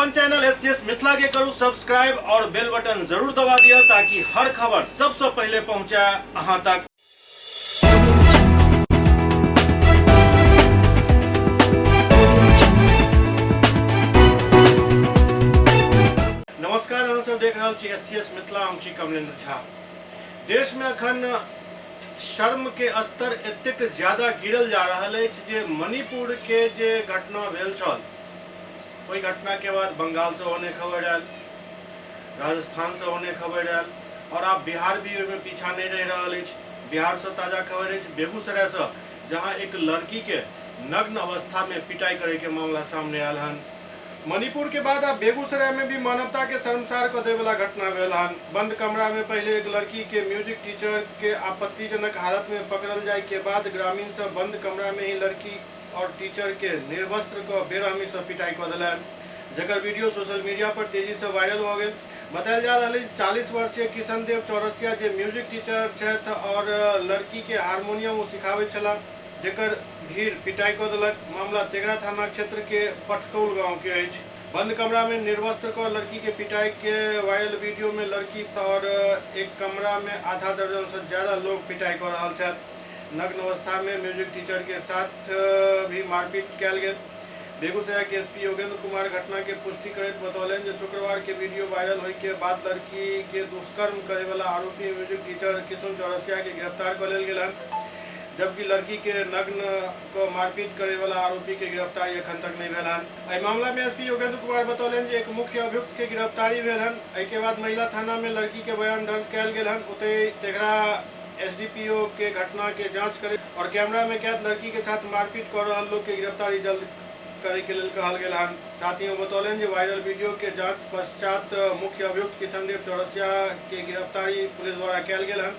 अपन channel SCS Mithila के करू subscribe और बेल बटन जरूर दबा दिया ताकि हर खबर सबसे पहले पहुंचे अहां तक। नमस्कार, अहाँ सब देख रहल छी एससीएस मिथिला, हम छी कमलेंद्र झा। देश में अखन शर्म के स्तर एतेक ज्यादा गिरल जा रहा है जे मणिपुर के जे घटना भेल छल, ओई घटना के बाद बंगाल से होने खबर आयल, राजस्थान से होने खबर आयल और आप बिहार भी में पीछा नहीं रह रहा है। बिहार से ताजा खबर है बेगूसराय से, जहां एक लड़की के नग्न अवस्था में पिटाई करे के मामला सामने आयल हन। मणिपुर के बाद अब बेगूसराय में भी मानवता के शर्मसार कर दे वाला घटना भेल हन। बंद कमरा में पहले एक लड़की के म्यूजिक टीचर के आपत्तिजनक हालत में पकड़ल जाए के बाद ग्रामीण सब बंद कमरा में ही लड़की और टीचर के निर्वस्त्र को बेरहमी से पिटाई कर दिलन, जकर वीडियो सोशल मीडिया पर तेजी से वायरल हो गए। बताया जा रहा है 40 वर्षीय किशन देव चौरसिया जे म्यूजिक टीचर छथि और लड़की के हारमोनियम सिखावे छला, जेकर भीड़ पिटाई कर दिलक। मामला तेघड़ा थाना क्षेत्र के पटकौल गांव के अछि। बंद कमरा में निर्वस्त्र को लड़की के पिटाई के वायरल वीडियो में लड़की और एक कमरा में आधा दर्जन से ज्यादा लोग पिटाई कर रहा है। नग्न अवस्था में म्यूजिक टीचर के साथ भी मारपीट कल गए। बेगूसराय के एसपी योगेंद्र कुमार घटना के पुष्टि करते बतौलन जे शुक्रवार के वीडियो वायरल होने के बाद लड़की के दुष्कर्म करे वाला आरोपी म्यूजिक टीचर किशन चौरसिया के गिरफ्तार कर लेल गेल, जबकि लड़की के नग्न को मारपीट करे वाला आरोपी के गिरफ्तारी अखन तक नहीं भेल हन। एहि मामला में एसपी योगेंद्र कुमार बतौलन जे एक मुख्य अभियुक्त के गिरफ्तारी भेल हन। एहि के बाद महिला थाना में लड़की के बयान दर्ज कयल गेल हन। ओते तेघड़ा एसडीपीओ के घटना के जांच करे और कैमरा में कैद लड़की के साथ मारपीट कर रहा लोग के गिरफ्तारी जल्द करे के लिए कहल गेल हन। साथ ही बतौलन जे वायरल वीडियो के जांच पश्चात मुख्य अभियुक्त किशन देव चौरसिया के गिरफ्तारी पुलिस द्वारा कयल गेल हन।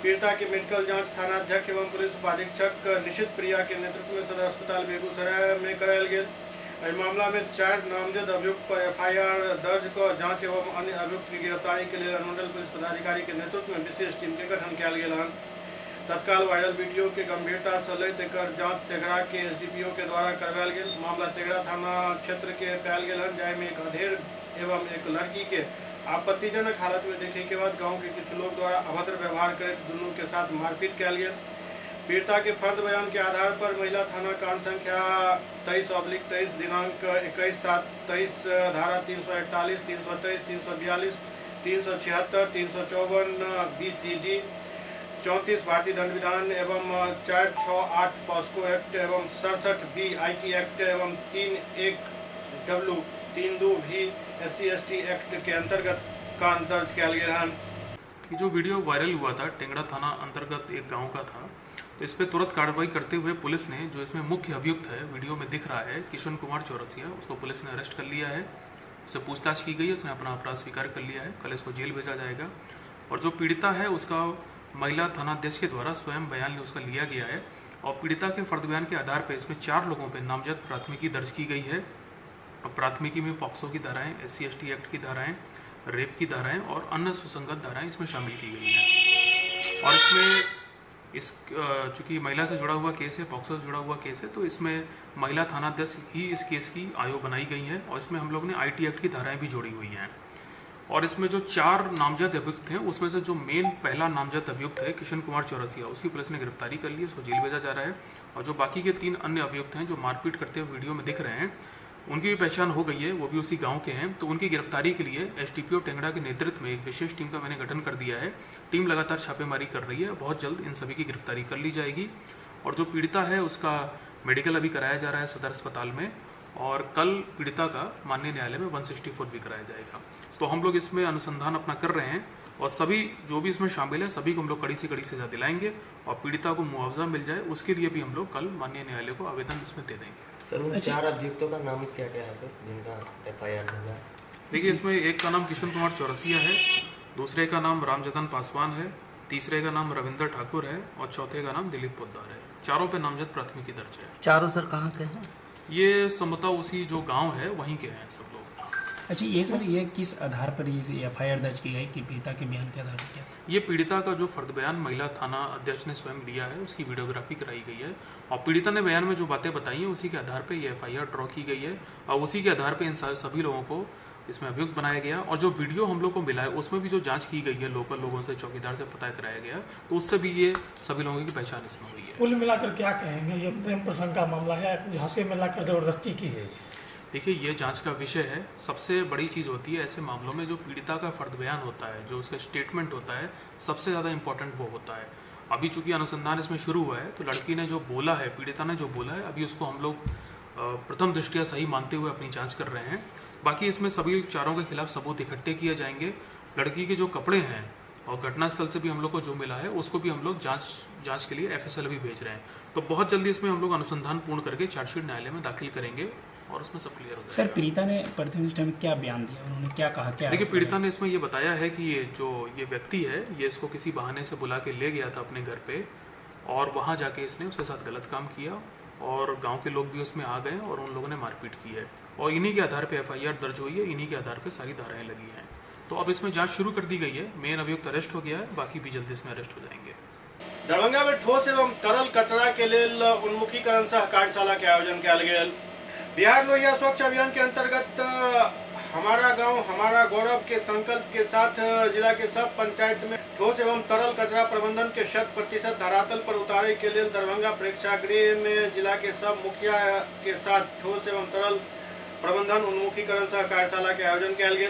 पीड़िता के मेडिकल जांच थाना अध्यक्ष एवं पुलिस उपाधीक्षक निशित प्रिया के नेतृत्व में सदर अस्पताल बेगूसराय में करायल गेल। इस मामला में 4 नामजद अभियुक्त पर एफआईआर दर्ज कर जांच एवं अन्य अभियुक्त की गिरफ्तारी के लिए अनुमंडल पुलिस पदाधिकारी के नेतृत्व में विशेष टीम के गठन किया गेल हन। तत्काल वायरल वीडियो के गंभीरता से लैत एकर जांच तेघड़ा के एसडीपीओ के द्वारा करवायल गेल। मामला तेघड़ा थाना क्षेत्र के पायल गेल हन, जाहि में एक अधेड़ एवं एक लड़की के आपत्तिजनक हालत में देखे के बाद गांव के कुछ लोग द्वारा अभद्र व्यवहार कर दोनों के साथ मारपीट कयल गेल। पीड़िता के फर्द बयान के आधार पर महिला थाना कांड संख्या 23/23 दिनांक 21/7/23 धारा 348, 323, 342, 376, 354 BCD 34 भारतीय दंड विधान एवं 468 पॉस्को एक्ट एवं 67 B IT एक्ट एवं 31W 32 भी SC/ST एक्ट के अंतर्गत कांड दर्ज किया गया है। जो वीडियो वायरल हुआ था टेंगड़ा थाना अंतर्गत एक गांव का था, तो इस पर तुरंत कार्रवाई करते हुए पुलिस ने, जो इसमें मुख्य अभियुक्त है वीडियो में दिख रहा है किशन कुमार चौरसिया, उसको पुलिस ने अरेस्ट कर लिया है। उससे पूछताछ की गई है, उसने अपना अपराध स्वीकार कर लिया है। कल इसको जेल भेजा जाएगा। और जो पीड़िता है उसका महिला थानाध्यक्ष के द्वारा स्वयं बयान उसका लिया गया है और पीड़िता के फर्द बयान के आधार पर इसमें 4 लोगों पर नामजद प्राथमिकी दर्ज की गई है। प्राथमिकी में पॉक्सो की धाराएं, SC/ST एक्ट की धाराएं, रेप की धाराएं और अन्य सुसंगत धाराएं इसमें शामिल की गई हैं। और इसमें चूंकि महिला से जुड़ा हुआ केस है, पॉक्सो से जुड़ा हुआ केस है, तो इसमें महिला थानाध्यक्ष ही इस केस की आयोग बनाई गई है और इसमें हम लोग ने IT एक्ट की धाराएं भी जोड़ी हुई हैं। और इसमें जो 4 नामजद अभियुक्त हैं उसमें से जो मेन पहला नामजद अभियुक्त है किशन कुमार चौरसिया, उसकी पुलिस ने गिरफ्तारी कर ली है, उसको जेल भेजा जा रहा है। और जो बाकी के 3 अन्य अभियुक्त हैं जो मारपीट करते हुए वीडियो में दिख रहे हैं, उनकी भी पहचान हो गई है, वो भी उसी गांव के हैं। तो उनकी गिरफ्तारी के लिए एसडीपीओ टेंगड़ा के नेतृत्व में एक विशेष टीम का मैंने गठन कर दिया है। टीम लगातार छापेमारी कर रही है, बहुत जल्द इन सभी की गिरफ्तारी कर ली जाएगी। और जो पीड़िता है उसका मेडिकल अभी कराया जा रहा है सदर अस्पताल में, और कल पीड़िता का माननीय न्यायालय में 164 भी कराया जाएगा। तो हम लोग इसमें अनुसंधान अपना कर रहे हैं और सभी जो भी इसमें शामिल है सभी को हम लोग कड़ी से कड़ी सजा दिलाएंगे और पीड़िता को मुआवजा मिल जाए उसके लिए भी हम लोग कल माननीय न्यायालय को आवेदन इसमें दे देंगे। सर उन 4 अभियुक्तों का नाम क्या क्या है सर जिनका एफआईआर हुआ है? देखिए, इसमें एक का नाम किशन कुमार चौरसिया है, दूसरे का नाम रामजतन पासवान है, तीसरे का नाम रविंदर ठाकुर है और चौथे का नाम दिलीप पोद्दार है। चारों पे नामजद प्राथमिकी दर्ज है। चारों सर कहाँ के हैं? ये संभवतः उसी जो गांव है वहीं के हैं सब लोग। अच्छा ये सर, ये किस आधार पर ये FIR दर्ज की गई कि पीड़िता के बयान के आधार पर क्या? ये पीड़िता का जो फर्द बयान महिला थाना अध्यक्ष ने स्वयं दिया है, उसकी वीडियोग्राफी कराई गई है और पीड़िता ने बयान में जो बातें बताई हैं उसी के आधार पे ये FIR ड्रॉ की गई है और उसी के आधार पे इन सभी लोगों को इसमें अभियुक्त बनाया गया। और जो वीडियो हम लोग को मिला है उसमें भी जो जांच की गई है लोकल लोगों से, चौकीदार से पता कराया गया, तो उससे भी ये सभी लोगों की पहचान इसमें हुई है। कुल मिलाकर क्या कहेंगे, ये प्रेम प्रसंग का मामला है, झांसे में लाकर जबरदस्ती की है? देखिए ये जांच का विषय है। सबसे बड़ी चीज़ होती है ऐसे मामलों में जो पीड़िता का फर्द बयान होता है, जो उसका स्टेटमेंट होता है, सबसे ज़्यादा इंपॉर्टेंट वो होता है। अभी चूंकि अनुसंधान इसमें शुरू हुआ है तो लड़की ने जो बोला है, पीड़िता ने जो बोला है, अभी उसको हम लोग प्रथम दृष्टया सही मानते हुए अपनी जांच कर रहे हैं। बाकी इसमें सभी चारों के खिलाफ सबूत इकट्ठे किए जाएंगे। लड़की के जो कपड़े हैं और घटनास्थल से भी हम लोग को जो मिला है उसको भी हम लोग जांच के लिए FSL भी भेज रहे हैं। तो बहुत जल्दी इसमें हम लोग अनुसंधान पूर्ण करके चार्जशीट न्यायालय में दाखिल करेंगे और उसमें सब क्लियर हो जाएगा। सर पीड़िता ने प्रथम दृष्टया में क्या बयान दिया, उन्होंने क्या कहा? क्या देखिए पीड़िता ने इसमें ये बताया है कि ये व्यक्ति है, ये इसको किसी बहाने से बुला के ले गया था अपने घर पे और वहाँ जाके इसने उसके साथ गलत काम किया और गांव के लोग भी उसमें आ गए और उन लोगों ने मारपीट की है और इन्हीं के आधार पे FIR दर्ज हुई है, इन्हीं के आधार पे सारी धाराएं लगी हैं। तो अब इसमें जांच शुरू कर दी गई है। मेन अभियुक्त अरेस्ट हो गया है, बाकी भी जल्दी इसमें अरेस्ट हो जाएंगे। दरभंगा में ठोस एवं तरल कचरा के लेल उन्मुखीकरण सह कार्यशाला के आयोजन किया गया। बिहार लोहिया स्वच्छ अभियान के अंतर्गत हमारा गांव हमारा गौरव के संकल्प के साथ जिला के सब पंचायत में ठोस एवं तरल कचरा प्रबंधन के 100% धरातल पर उतारे के लिए दरभंगा प्रेक्षागृह में जिला के सब मुखिया के साथ ठोस एवं तरल प्रबंधन उन्मुखीकरण सह कार्यशाला के आयोजन किया गया।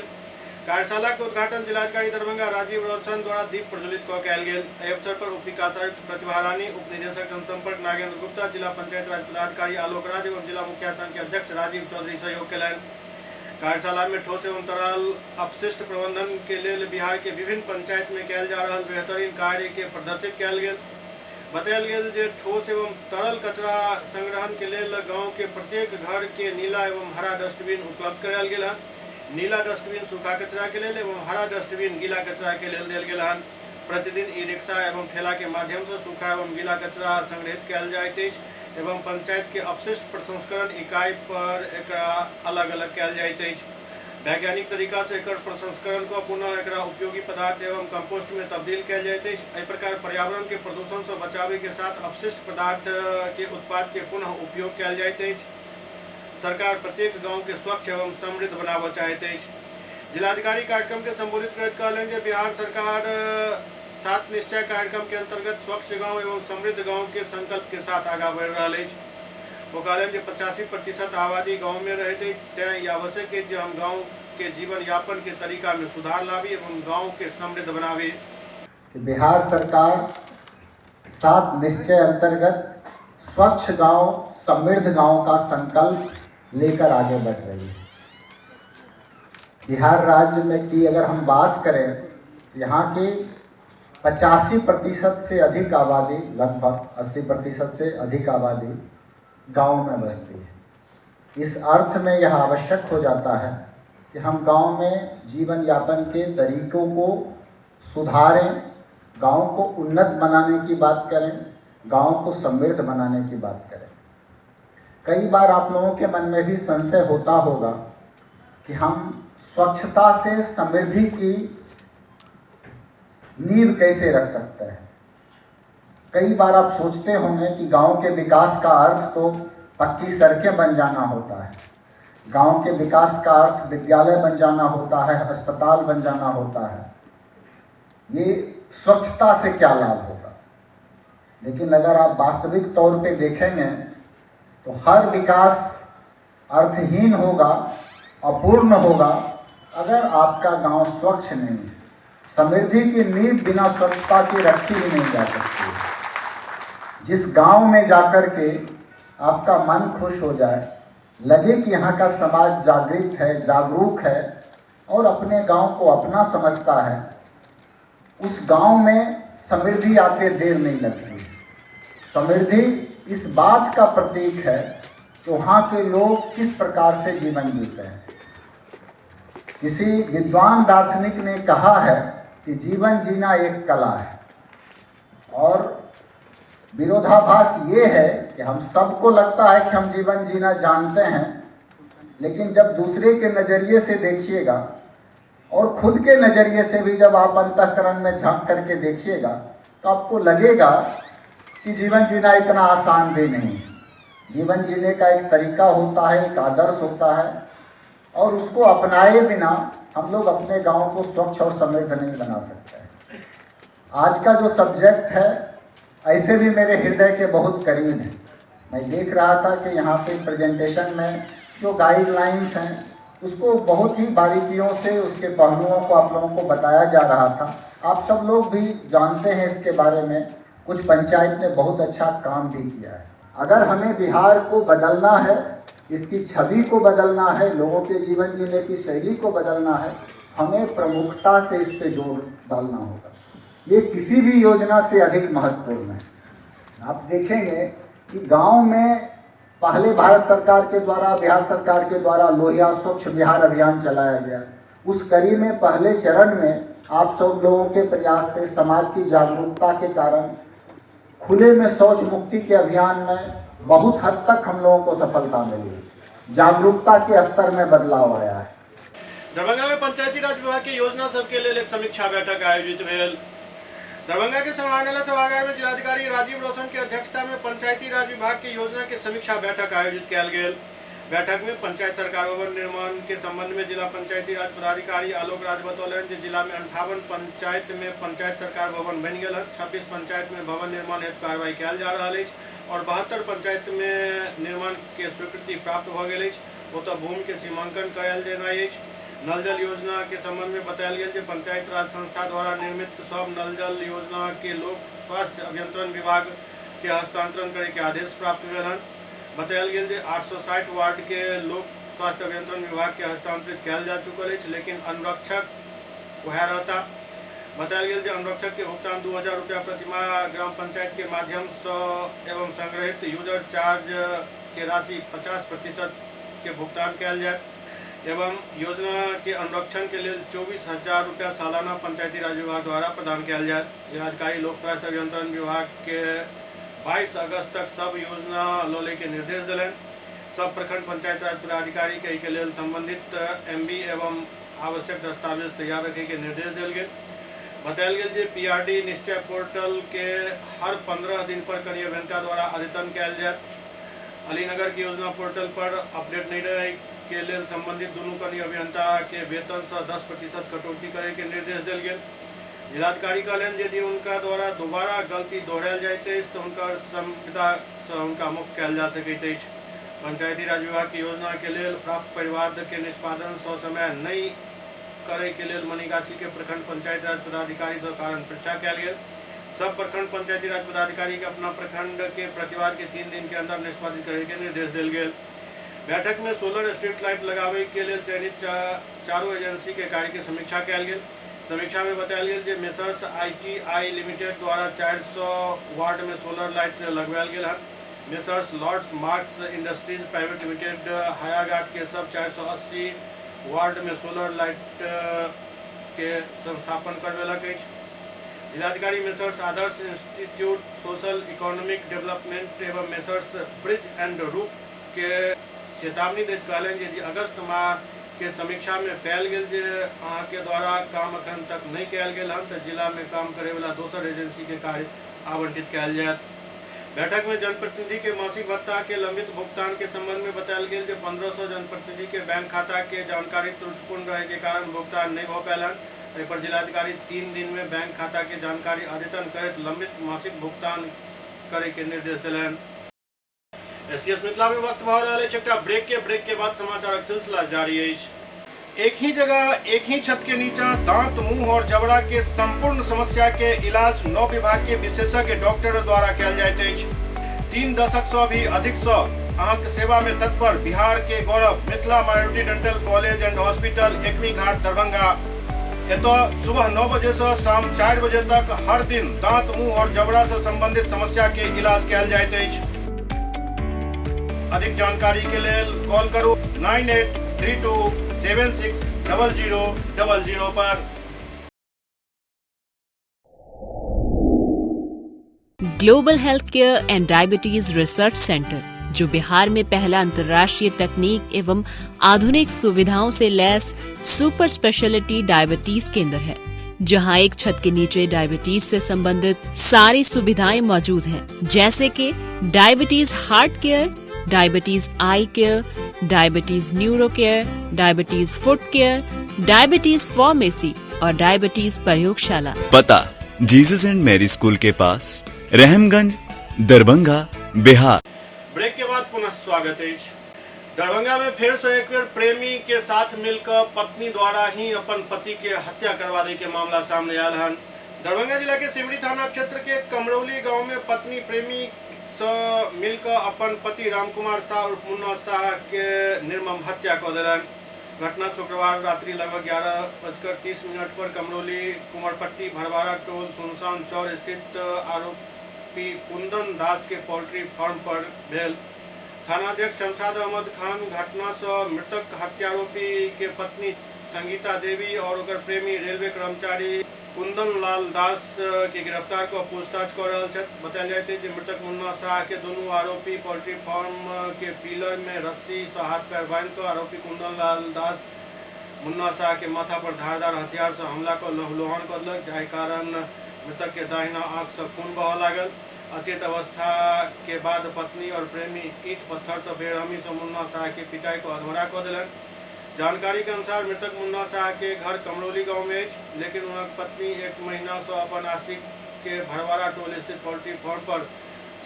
कार्यशाला के उद्घाटन जिलाधिकारी दरभंगा राजीव रोशन द्वारा दीप प्रज्वलित कयल गेल। एहि अवसर पर उप विकास आयुक्त प्रतिभा रानी, उप निदेशक जनसंपर्क नागेंद्र गुप्ता, जिला पंचायत राज पदाधिकारी आलोक राज एवं जिला मुखिया संघ के अध्यक्ष राजीव चौधरी सहयोग कयलनि। कार्यशाला में ठोस एवं तरल अपशिष्ट प्रबंधन के लिए बिहार के विभिन्न पंचायत में कयल जा रहल बेहतरीन कार्य के प्रदर्शित कयल गेल। बतायल गेल जे ठोस एवं तरल कचरा संग्रहण के लिए गाँव के प्रत्येक घर के नीला एवं हरा डस्टबिन उपलब्ध करायल गेल है। नीला डस्टबिन सूखा कचरा के लिए एवं हरा डस्टबिन गीला कचरा के लिए देल गेल है। प्रतिदिन ई-रिक्शा एवं ठेला के माध्यम से सूखा एवं गीला कचरा संग्रहित कयल जाइत अछि एवं पंचायत के अपशिष्ट प्रसंस्करण इकाई पर एकरा अलग अलग कयल जाइत अछि। वैज्ञानिक तरीका से एकर प्रसंस्करण को पुनः एकरा उपयोगी पदार्थ एवं कंपोस्ट में तब्दील कयल जाइत अछि। एहि प्रकार पर्यावरण के प्रदूषण से बचावे के साथ अपशिष्ट पदार्थ के उत्पाद के पुनः उपयोग कयल जाइत अछि। सरकार प्रत्येक गांव के स्वच्छ एवं समृद्ध बनाबय चाहैत अछि। जिलाधिकारी कार्यक्रम के संबोधित करैत कहलनि जे बिहार सरकार 7 निश्चय कार्यक्रम के अंतर्गत स्वच्छ गांव एवं समृद्ध गांव के संकल्प के साथ आगाँ बढ़ि रहल अछि। वो कहलनि जे 85% आबादी गांव में रहैत अछि, तें ई आवश्यक अछि जे हम गांव के जीवन यापन के तरीका में सुधार लावी एवं गांव के समृद्ध बनावी। बिहार सरकार 7 निश्चय अंतर्गत स्वच्छ गांव समृद्ध गांव का संकल्प लेकर आगे बढ़ रही है। बिहार राज्य में की अगर हम बात करें, यहाँ की 85% से अधिक आबादी, लगभग 80% से अधिक आबादी गांव में बसती है। इस अर्थ में यह आवश्यक हो जाता है कि हम गांव में जीवन यापन के तरीकों को सुधारें, गांव को उन्नत बनाने की बात करें, गांव को समृद्ध बनाने की बात करें। कई बार आप लोगों के मन में भी संशय होता होगा कि हम स्वच्छता से समृद्धि की नींव कैसे रख सकते हैं। कई बार आप सोचते होंगे कि गांव के विकास का अर्थ तो पक्की सड़कें बन जाना होता है, गांव के विकास का अर्थ विद्यालय बन जाना होता है, अस्पताल बन जाना होता है। ये स्वच्छता से क्या लाभ होगा? लेकिन अगर आप वास्तविक तौर पे देखेंगे तो हर विकास अर्थहीन होगा, अपूर्ण होगा अगर आपका गांव स्वच्छ नहीं है। समृद्धि की नींव बिना स्वच्छता के रखी भी नहीं जा सकती। जिस गांव में जाकर के आपका मन खुश हो जाए, लगे कि यहाँ का समाज जागृत है, जागरूक है और अपने गांव को अपना समझता है, उस गांव में समृद्धि आते देर नहीं लगती। समृद्धि इस बात का प्रतीक है कि वहाँ के लोग किस प्रकार से जीवन जीते हैं। किसी विद्वान दार्शनिक ने कहा है कि जीवन जीना एक कला है और विरोधाभास ये है कि हम सबको लगता है कि हम जीवन जीना जानते हैं, लेकिन जब दूसरे के नज़रिए से देखिएगा और खुद के नज़रिए से भी जब आप अंतःकरण में झांक करके देखिएगा तो आपको लगेगा कि जीवन जीना इतना आसान भी नहीं है। जीवन जीने का एक तरीका होता है, एक आदर्श होता है, और उसको अपनाए बिना हम लोग अपने गांव को स्वच्छ और समृद्ध नहीं बना सकते। आज का जो सब्जेक्ट है ऐसे भी मेरे हृदय के बहुत करीब है। मैं देख रहा था कि यहाँ पे प्रेजेंटेशन में जो गाइडलाइंस हैं उसको बहुत ही बारीकियों से उसके पहलुओं को आप लोगों को बताया जा रहा था। आप सब लोग भी जानते हैं इसके बारे में, कुछ पंचायत ने बहुत अच्छा काम भी किया है। अगर हमें बिहार को बदलना है, इसकी छवि को बदलना है, लोगों के जीवन जीने की शैली को बदलना है, हमें प्रमुखता से इस पे जोर डालना होगा। ये किसी भी योजना से अधिक महत्वपूर्ण है। आप देखेंगे कि गांव में पहले भारत सरकार के द्वारा, बिहार सरकार के द्वारा लोहिया स्वच्छ बिहार अभियान चलाया गया। उस कड़ी में पहले चरण में आप सब लोगों के प्रयास से, समाज की जागरूकता के कारण खुले में शौच मुक्ति के अभियान में बहुत हद तक हम लोगों को सफलता मिली। जागरूकता के स्तर में बदलाव आया है। दरभंगा में पंचायती राज विभाग की योजना सबके लिए एक समीक्षा बैठक आयोजित भेल। दरभंगा के समाहरणालय सभागार में जिलाधिकारी राजीव रोशन की अध्यक्षता में पंचायती राज विभाग की योजना के समीक्षा बैठक आयोजित किया गया। बैठक में पंचायत सरकार भवन निर्माण के संबंध में जिला पंचायती राज पदाधिकारी आलोक राज बतौलन जे जिला में 58 पंचायत में पंचायत सरकार भवन बन गया है, 26 पंचायत में भवन निर्माण हेतु कार्रवाई कयल जा रहा है और 72 पंचायत में निर्माण के स्वीकृति प्राप्त भ गेल अछि। ओतऽ भूमि के सीमांकन कयल जेनाइ अछि। नल जल योजना के संबंध में बतायल गेल जे पंचायत राज संस्था द्वारा निर्मित सब नल जल योजना के लोक स्वास्थ्य अभियंत्रण विभाग के हस्तांतरण करे के आदेश प्राप्त भेल हन। बतायल गेल जे 860 वार्ड के लोक स्वास्थ्य अभियंत्रण विभाग के हस्तांतरित कयल जा चुकल अछि, लेकिन अनुरक्षक वह रहता। बतायल गेल जे अनुरक्षक के भुगतान 2000 रुपया प्रतिमाह ग्राम पंचायत के माध्यम से एवं संग्रहित यूजर चार्ज के राशि 50% के भुगतान कयल जाए एवं योजना के अनुरक्षण के लिए 24,000 रुपया सालाना पंचायती राज विभाग द्वारा प्रदान किया जाए। जिलाधिकारी लोक स्वास्थ्य अभियंत्रण विभाग के 22 अगस्त तक सब योजना लोले के निर्देश दिलन। सब प्रखंड पंचायत राज पदाधिकारी के लिए संबंधित MB एवं आवश्यक दस्तावेज तैयार रखे के निर्देश दिल गए। बतायल गेल जे PRD निश्चय पोर्टल के हर 15 दिन पर कनीय अभियंता द्वारा अद्यतन किया जाए। अलीनगर की योजना पोर्टल पर अपडेट नहीं रहे के लिए संबंधित दोनों कनीय अभियंता के वेतन से 10% कटौती करे के निर्देश दिल गए। जिलाधिकारी कहलन यदि उनका द्वारा दोबारा गलती दोहरायल जाते तो उनका संविदा से उनका मुक्त कयल जा सकैत अछि। पंचायती राज विभाग की योजना के लिए प्राप्त परिवाद के निष्पादन सौ समय नहीं करे के लिए मनीगाछी के प्रखंड पंचायत राज पदाधिकारी से कारण परीक्षा कयल गेल। सब प्रखंड पंचायती राज पदाधिकारी के अपना प्रखंड के प्रतिवाद के 3 दिन के अंदर निष्पादित करे के निर्देश दिल गए। बैठक में सोलर स्ट्रीट लाइट लगावे के लिए चयनित चारों एजेंसी के कार्य की समीक्षा कयल गेल। समीक्षा में बतायल गेल जे मेसर्स ITI लिमिटेड द्वारा 400 वार्ड में सोलर लाइट लगवायल गेल है। Messrs Lords Marks industries private limited Hayaghat के सब 480 वार्ड में सोलर लाइट के संस्थापन करवेलक अछि। जिलाधिकारी मेसर्स आदर्श इंस्टीट्यूट सोशल इकोनॉमिक डेवलपमेंट एवं मेसर्स ब्रिज एंड रूप के चेतावनी दैत कहलन यदि अगस्त माह के समीक्षा में पायल गेल जे अहाँ के द्वारा काम अखन तक नहीं कयल गेल हन तो जिला में काम करे वाला दोसर एजेंसी के कार्य आवंटित कयल जायत। बैठक में जनप्रतिनिधि के मासिक भत्ता के लंबित भुगतान के संबंध में बतायल गेल जे 1500 जनप्रतिनिधि के बैंक खाता के जानकारी त्रुटिपूर्ण रहे के कारण भुगतान नहीं भ पायल हन। एहि पर जिलाधिकारी 3 दिन में बैंक खाता के जानकारी अद्यतन करैत लंबित मासिक भुगतान करे के निर्देश दिलन। एससीएस मिथिला में वक्त भऽ रहल अछि एकटा ब्रेक के बाद समाचारक सिलसिला जारी अछि। एक ही जगह एक ही छत के नीचा दांत, मुंह और जबड़ा के संपूर्ण समस्या के इलाज 9 विभाग के विशेषज्ञ डॉक्टर द्वारा कयल जाइत अछि। 3 दशक से भी अधिक से अहाँक सेवा में तत्पर बिहार के गौरव Mithila minority dental college and hospital Ekmi Ghat Darbhanga. एतऽ सुबह 9 बजे से शाम 4 बजे तक हर दिन दांत, मुंह और जबड़ा से संबंधित समस्या के इलाज कयल जाइत अछि। अधिक जानकारी के लिए कॉल करो 9832760000 पर। Global Healthcare and Diabetes Research Center, जो बिहार में पहला अंतर्राष्ट्रीय तकनीक एवं आधुनिक सुविधाओं से लैस सुपर स्पेशलिटी डायबिटीज केंद्र है, जहां एक छत के नीचे डायबिटीज से संबंधित सारी सुविधाएं मौजूद हैं, जैसे कि diabetes heart care, diabetes eye care, diabetes neuro care, diabetes foot care, diabetes pharmacy और डायबिटीज प्रयोगशाला। पता जीसस एंड मैरी स्कूल के पास, रहमगंज, दरभंगा, बिहार। ब्रेक के बाद पुनः स्वागत है। दरभंगा में फिर से एक बेर प्रेमी के साथ मिलकर पत्नी द्वारा ही अपन पति के हत्या करवा दे के मामला सामने आयल है। दरभंगा जिला के सिमरी थाना क्षेत्र के कमरौली गांव में पत्नी प्रेमी से मिलकर अपन पति रामकुमार शाह उर्फ मुन्ना शाह के निर्मम हत्या कर दिलन। घटना शुक्रवार रात्रि लगभग 11:30 पर कमरौली कुंवरपट्टी भरवारा टोल सुनसान चौर स्थित आरोपी कुंदन दास के पोल्ट्री फार्म पर भेल। थानाध्यक्ष शमशाद अहमद खान घटना से मृतक हत्यारोपी के पत्नी संगीता देवी और उनकर प्रेमी रेलवे कर्मचारी कुंदन लाल दास के गिरफ्तार को पूछताछ कर रहा है। बताया जाते हैं कि मृतक मुन्ना शाह के दोनों आरोपी पोल्ट्री फार्म के पिलर में रस्सी से हाथ पैर बांध कर आरोपी कुंदन लाल दास मुन्ना शाह के माथा पर धारदार हथियार से हमला कर लहूलुहान करलक, जाहि कारण मृतक के दाहिना आंख से खून बह लागल। अचेत अवस्था के बाद पत्नी और प्रेमी ईंट पत्थर से बेरहमी से मुन्ना शाह के पिटाई को अधमरा कर दिलक। जानकारी के अनुसार मृतक मुन्ना शाह के घर कमरौली गांव में, लेकिन उनकी पत्नी 1 महीना से अपन आशिक के भरवारा टोल स्थित पोल्ट्री फार्म पर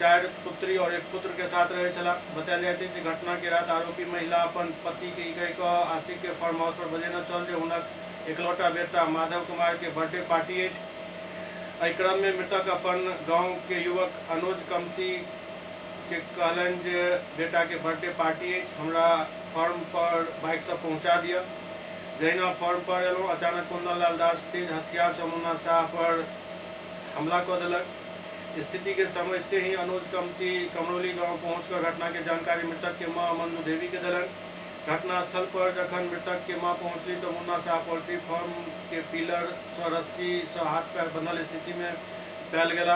4 पुत्री और 1 पुत्र के साथ रहे छला। बताया जाते हैं कि घटना के रात आरोपी महिला अपन पति के आशिक के फार्म हाउस पर बजे न चल जे उनक एकलौता बेटा माधव कुमार के बर्थडे पार्टी है। एहि क्रम में मृतक अपन गाँव के युवक अनुज कमती के कहलन जे बेटा के बर्थडे पार्टी है, हमरा फार्म पर बाइक से पहुंचा दिया। जहिना फार्म पर एलहुँ, अचानक कुंदन लाल दास तेज हथियार से मुन्ना शाह पर हमला कर दिलक। स्थिति के समझते ही अनुज कमती कमरौली गांव पहुंचकर घटना के जानकारी मृतक के मां मंजू देवी के दिलन। घटनास्थल पर जखन मृतक के मां पहुंचली तो मुन्ना शाह पोल्ट्री फार्म के पिलर से रस्सी से हाथ पैर बंधल स्थिति में पायल गेला,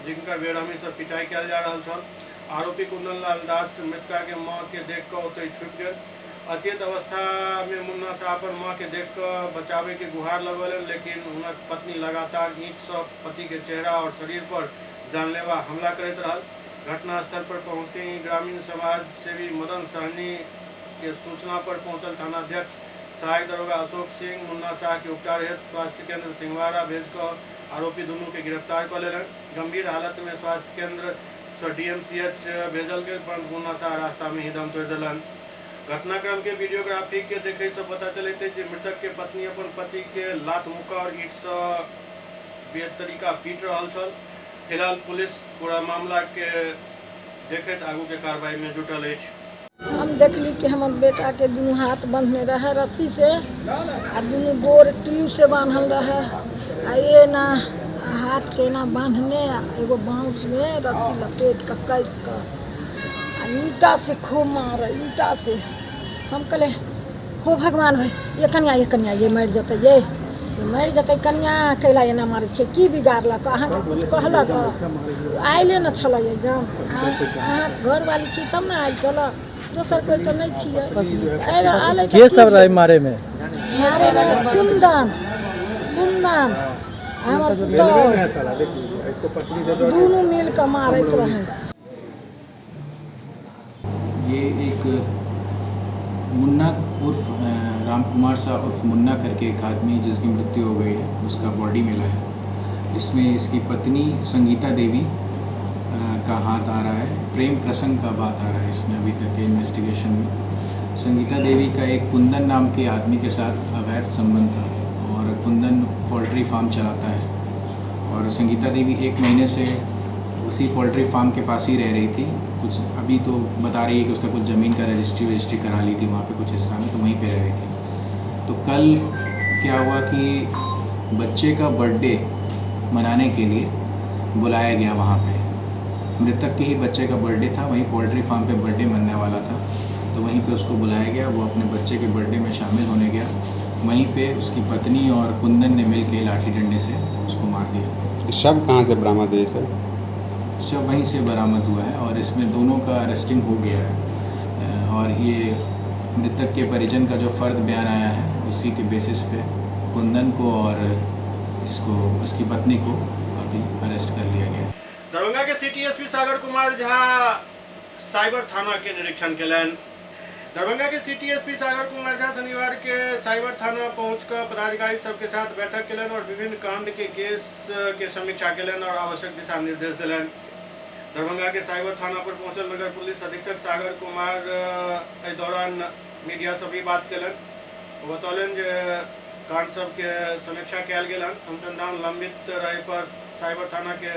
जिनकर बेरहमी से पिटाई कयल जा रहल छल। आरोपी कुंदन लाल दास मृतका के मां के देख कर ओतहि छुपि गेल। अचेत अवस्था में मुन्ना शाह पर मां के देख कर बचावे के गुहार लगौलन, लेकिन उनक पत्नी लगातार ईंट से पति के चेहरा और शरीर पर जानलेवा हमला करते रहल। घटनास्थल पर पहुंचते ही ग्रामीण समाज सेवी मदन सहनी के सूचना पर पहुंचल थानाध्यक्ष सहायक दरोगा अशोक सिंह मुन्ना शाह के उपचार हेतु स्वास्थ्य केंद्र सिंहवाड़ा भेजकर आरोपी दोनों के गिरफ्तार कर लेलन। गंभीर हालत में स्वास्थ्य केंद्र से DMCH भेजल गए, परंतु मुन्ना शाह रास्ता में ही दम तोड़ दिलन। घटनाक्रम के वीडियोग्राफी के देखे से पता चले थे कि मृतक के पत्नी अपन पति के लात मुक्का और ईंट से बेतरीका पीट रहा छल। फिलहाल पुलिस पूरा मामला के देखते आगू के कार्रवाई में जुटल है। हम देखली कि हमर बेटा के दोनों हाथ बंधने रहे रस्सी से, आ दोनों गोर ट्यूब से बांधल रहे, आ ये ना हाथ के ना बांधने एगो बांस में रस्सी लपेट कर कैस कर ईंटा से खूब मारे ईंटा से। हम कहले हो भगवान भाई ये कन्या ये मर जते ये मर जते कन्या कैला एना मारे छे की बिगाड़लक अहाँके कुछ कहलक आइले न छल एकदम अहाँ घर वाली छी तब ना आइल छल, दोसर कोई तो नहीं छिए। के सब रहे मारे में कुंदन हमर दोनों मिल कर मारत रहे। ये एक मुन्ना उर्फ रामकुमार शाह उर्फ मुन्ना करके एक आदमी जिसकी मृत्यु हो गई है, उसका बॉडी मिला है। इसमें इसकी पत्नी संगीता देवी का हाथ आ रहा है। प्रेम प्रसंग का बात आ रहा है इसमें अभी तक के इन्वेस्टिगेशन में। संगीता देवी का एक कुंदन नाम के आदमी के साथ अवैध संबंध था और कुंदन पोल्ट्री फार्म चलाता है और संगीता देवी 1 महीने से उसी पोल्ट्री फार्म के पास ही रह रही थी। कुछ अभी तो बता रही है कि उसका कुछ ज़मीन का रजिस्ट्री करा ली थी वहाँ पे कुछ हिस्सा में, तो वहीं पे रह रही थी। तो कल क्या हुआ कि बच्चे का बर्थडे मनाने के लिए बुलाया गया वहाँ पे। मृतक के ही बच्चे का बर्थडे था, वहीं पोल्ट्री फार्म पे बर्थडे मनने वाला था, तो वहीं पे उसको बुलाया गया। वो अपने बच्चे के बर्थडे में शामिल होने गया। वहीं पे उसकी पत्नी और कुंदन ने मिल के लाठी डंडे से उसको मार दिया। शव कहाँ से बरामद हुई सर? शव वहीं से बरामद हुआ है और इसमें दोनों का अरेस्टिंग हो गया है। और ये मृतक के परिजन का जो फ़र्द बयान आया है उसी के बेसिस पे कुंदन को और इसको उसकी पत्नी को अभी अरेस्ट कर लिया गया। दरभंगा के city SP Sagar Kumar Jha cyber थाना के निरीक्षण केलन। दरभंगा के सिटी एसपी सागर कुमार झा शनिवार के साइबर थाना पहुंचकर पदाधिकारी सबके साथ बैठक केलन और विभिन्न कांड के केस के समीक्षा केलन और आवश्यक दिशा निर्देश दिलन। दरभंगा के साइबर थाना पर पहुंचल नगर पुलिस अधीक्षक सागर कुमार एहि दौरान मीडिया से भी बात केलन। वो बतौलन जे कांड सब के समीक्षा कयल गेलन। अनुसंधान लंबित रहे पर साइबर थाना के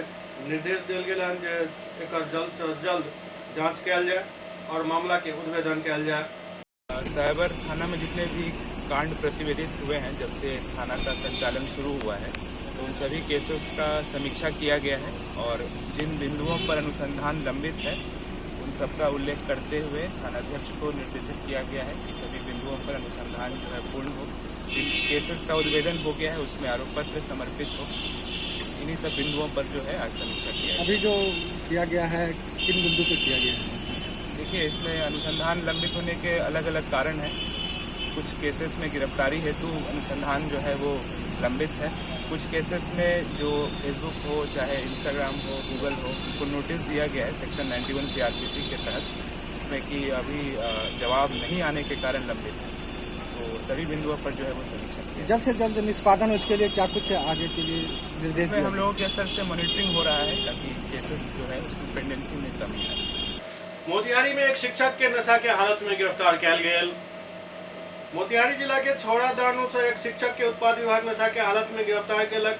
निर्देश दिल गेलन जे एकर जल्द से जल्द जांच कयल जाए और मामला के उद्भेदन कयल जाए। साइबर थाना में जितने भी कांड प्रतिवेदित हुए हैं जब से थाना का संचालन शुरू हुआ है तो उन सभी केसों का समीक्षा किया गया है और जिन बिंदुओं पर अनुसंधान लंबित है उन सबका उल्लेख करते हुए थानाध्यक्ष को निर्देशित किया गया है कि सभी बिंदुओं पर अनुसंधान जो है पूर्ण हो। जिन केसेस का उद्भेदन हो गया है उसमें आरोप पत्र समर्पित हो। इन्हीं सब बिंदुओं पर जो है आज समीक्षा किया गया। अभी जो किया गया है किन बिंदु पर किया गया है? देखिए, इसमें अनुसंधान लंबित होने के अलग अलग कारण हैं। कुछ केसेस में गिरफ्तारी हेतु अनुसंधान जो है वो लंबित है। कुछ केसेस में जो फेसबुक हो चाहे इंस्टाग्राम हो गूगल हो उनको नोटिस दिया गया है सेक्शन 91 CRPC के तहत, जिसमें कि अभी जवाब नहीं आने के कारण लंबित है। तो सभी बिंदुओं पर जो है वो समीक्षा की जल्द से जल्द निष्पादन हो। इसके लिए क्या कुछ आगे के लिए निर्देश में हम लोगों के स्तर से मॉनिटरिंग हो रहा है ताकि केसेस जो है उसकी पेंडेंसी में कमी आए। मोतिहारी में एक शिक्षक के नशा के हालत में गिरफ्तार कयल गेल। मोतिहारी जिला के छौड़ा दानो से एक शिक्षक के उत्पाद विभाग नशा के हालत में गिरफ्तार केलक।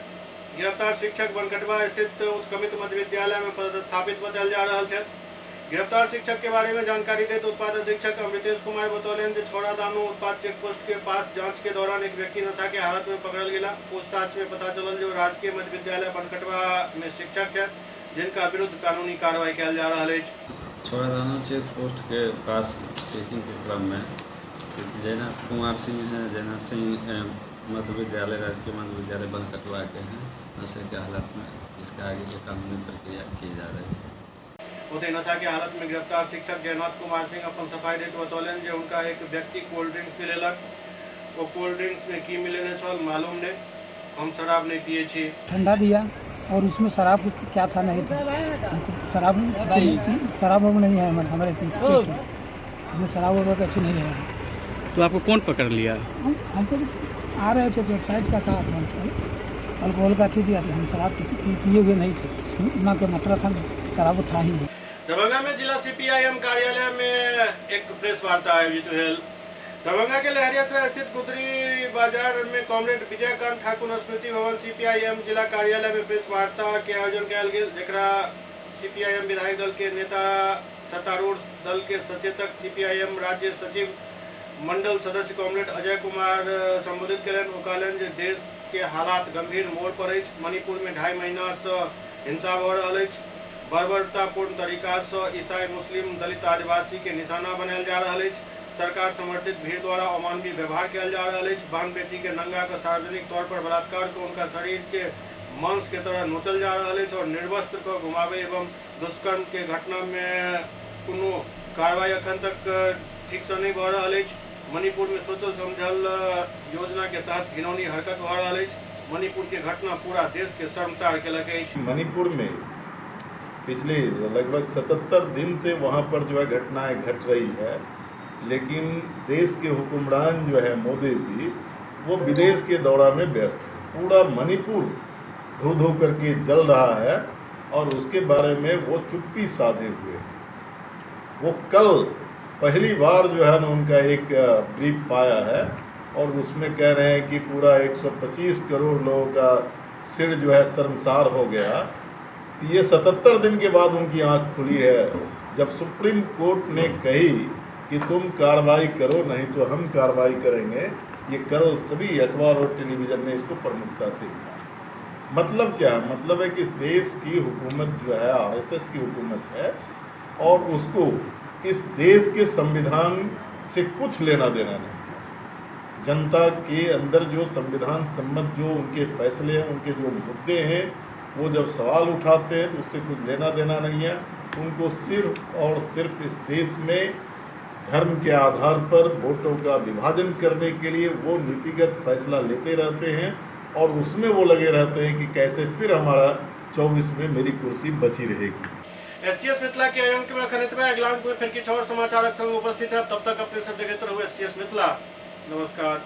गिरफ्तार शिक्षक बनकटवा स्थित उत्क्रमित मध्य विद्यालय में पदस्थापित बतायल जा रहा है। गिरफ्तार शिक्षक के बारे में जानकारी देते उत्पाद अधीक्षक अमृतेश कुमार बतौलन जे छौड़ा दानो उत्पाद चेक पोस्ट के पास जांच के दौरान एक व्यक्ति नशा के हालत में पकड़ल गेला। पूछताछ में पता चलल जो राजकीय मध्य विद्यालय बनकटवा में शिक्षक है जिनका विरुद्ध कानूनी कार्रवाई कयल जा रहा है। छौड़ा दानो चेक पोस्ट के पास चेकिंग के क्रम में जयनाथ कुमार सिंह हैं। जयनाथ सिंह मध्य विद्यालय राजकीय मध्य विद्यालय बनकटवा के हैं। नशे के हालत में इसका आगे की कानूनी प्रक्रिया की जा रही है। उधर नशा के हालत में गिरफ्तार शिक्षक जयनाथ कुमार सिंह अपन सफाई देते बतौलन जे उनका एक व्यक्ति कोल्ड ड्रिंक्स पिलेलक। वो कोल्ड ड्रिंक्स में की मिलेने छल मालूम नहीं, हम शराब नहीं पिए छी। ठंडा दिया और उसमें शराब क्या था नहीं था। शराब नहीं है हमारे पीछे, हमें शराब वगैरह अच्छी नहीं है। तो आपको कौन पकड़ लिया? हमको आ रहे थे तो एक्साइज का था, अल्कोहल का थी दिया था। हम शराब पिए हुए नहीं थे, ना कोई मात्रा था, शराब था ही नहीं। दरभंगा में जिला CPIM कार्यालय में एक प्रेस वार्ता आयोजित हुई। दरभंगा के लहरियासराय स्थित गुदरी बाजार में कॉमरेड विजयकांत ठाकुर स्मृति भवन CPIM जिला कार्यालय में प्रेस वार्ता के आयोजन कयल गेल, जेकरा CPIM विधायक दल के नेता सत्तारूढ़ दल के सचेतक CPIM राज्य सचिव मंडल सदस्य कॉमरेड अजय कुमार संबोधित कयलनि। ओ कहलनि जे देश के हालात गंभीर मोड़ पर अछि। मणिपुर में 2.5 महीना से हिंसा भ रहल अछि। बर्बरतापूर्ण तरीका से ईसाई मुस्लिम दलित आदिवासी के निशाना बनायल जा रहा है। सरकार समर्थित भीड़ द्वारा अमानवीय व्यवहार किया जा रहा है। बहन बेटी के नंगा का सार्वजनिक तौर पर बलात्कार को उनका शरीर के मांस के तरह नोचल जा रहा है और निर्वस्त्र को घुमावे एवं दुष्कर्म के घटना में कोनो कार्रवाई अखन तक ठीक से नहीं भ रहा है। मणिपुर में सोचल समझल योजना के तहत घिनौनी हरकत भ रहा है। मणिपुर के घटना पूरा देश के शर्मसार केलक अछि। मणिपुर में पिछले लगभग 77 दिन से वहाँ पर जो है घटनाएं घट रही है, लेकिन देश के हुक्मरान जो है मोदी जी वो विदेश के दौरा में व्यस्त है। पूरा मणिपुर धो धो करके जल रहा है और उसके बारे में वो चुप्पी साधे हुए हैं। वो कल पहली बार जो है ना उनका एक ब्रीफ आया है और उसमें कह रहे हैं कि पूरा 125 करोड़ लोगों का सिर जो है शर्मसार हो गया। ये 77 दिन के बाद उनकी आंख खुली है, जब सुप्रीम कोर्ट ने कही कि तुम कार्रवाई करो नहीं तो हम कार्रवाई करेंगे। ये कल सभी अखबार और टेलीविज़न ने इसको प्रमुखता से लिया। मतलब क्या है? मतलब है कि इस देश की हुकूमत जो है RSS की हुकूमत है और उसको इस देश के संविधान से कुछ लेना देना नहीं है। जनता के अंदर जो संविधान सम्मत जो उनके फैसले हैं, उनके जो मुद्दे हैं, वो जब सवाल उठाते हैं तो उससे कुछ लेना देना नहीं है। उनको सिर्फ और सिर्फ इस देश में धर्म के आधार पर वोटों का विभाजन करने के लिए वो नीतिगत फैसला लेते रहते हैं और उसमें वो लगे रहते हैं कि कैसे फिर हमारा 24 में मेरी कुर्सी बची रहेगी। एससीएस मिथिला के अंक में खनित में अगला अंक में फिर कुछ और समाचार संग उपस्थित है। तब तक अपने सब जगह रहुए एससीएस मिथिला। नमस्कार।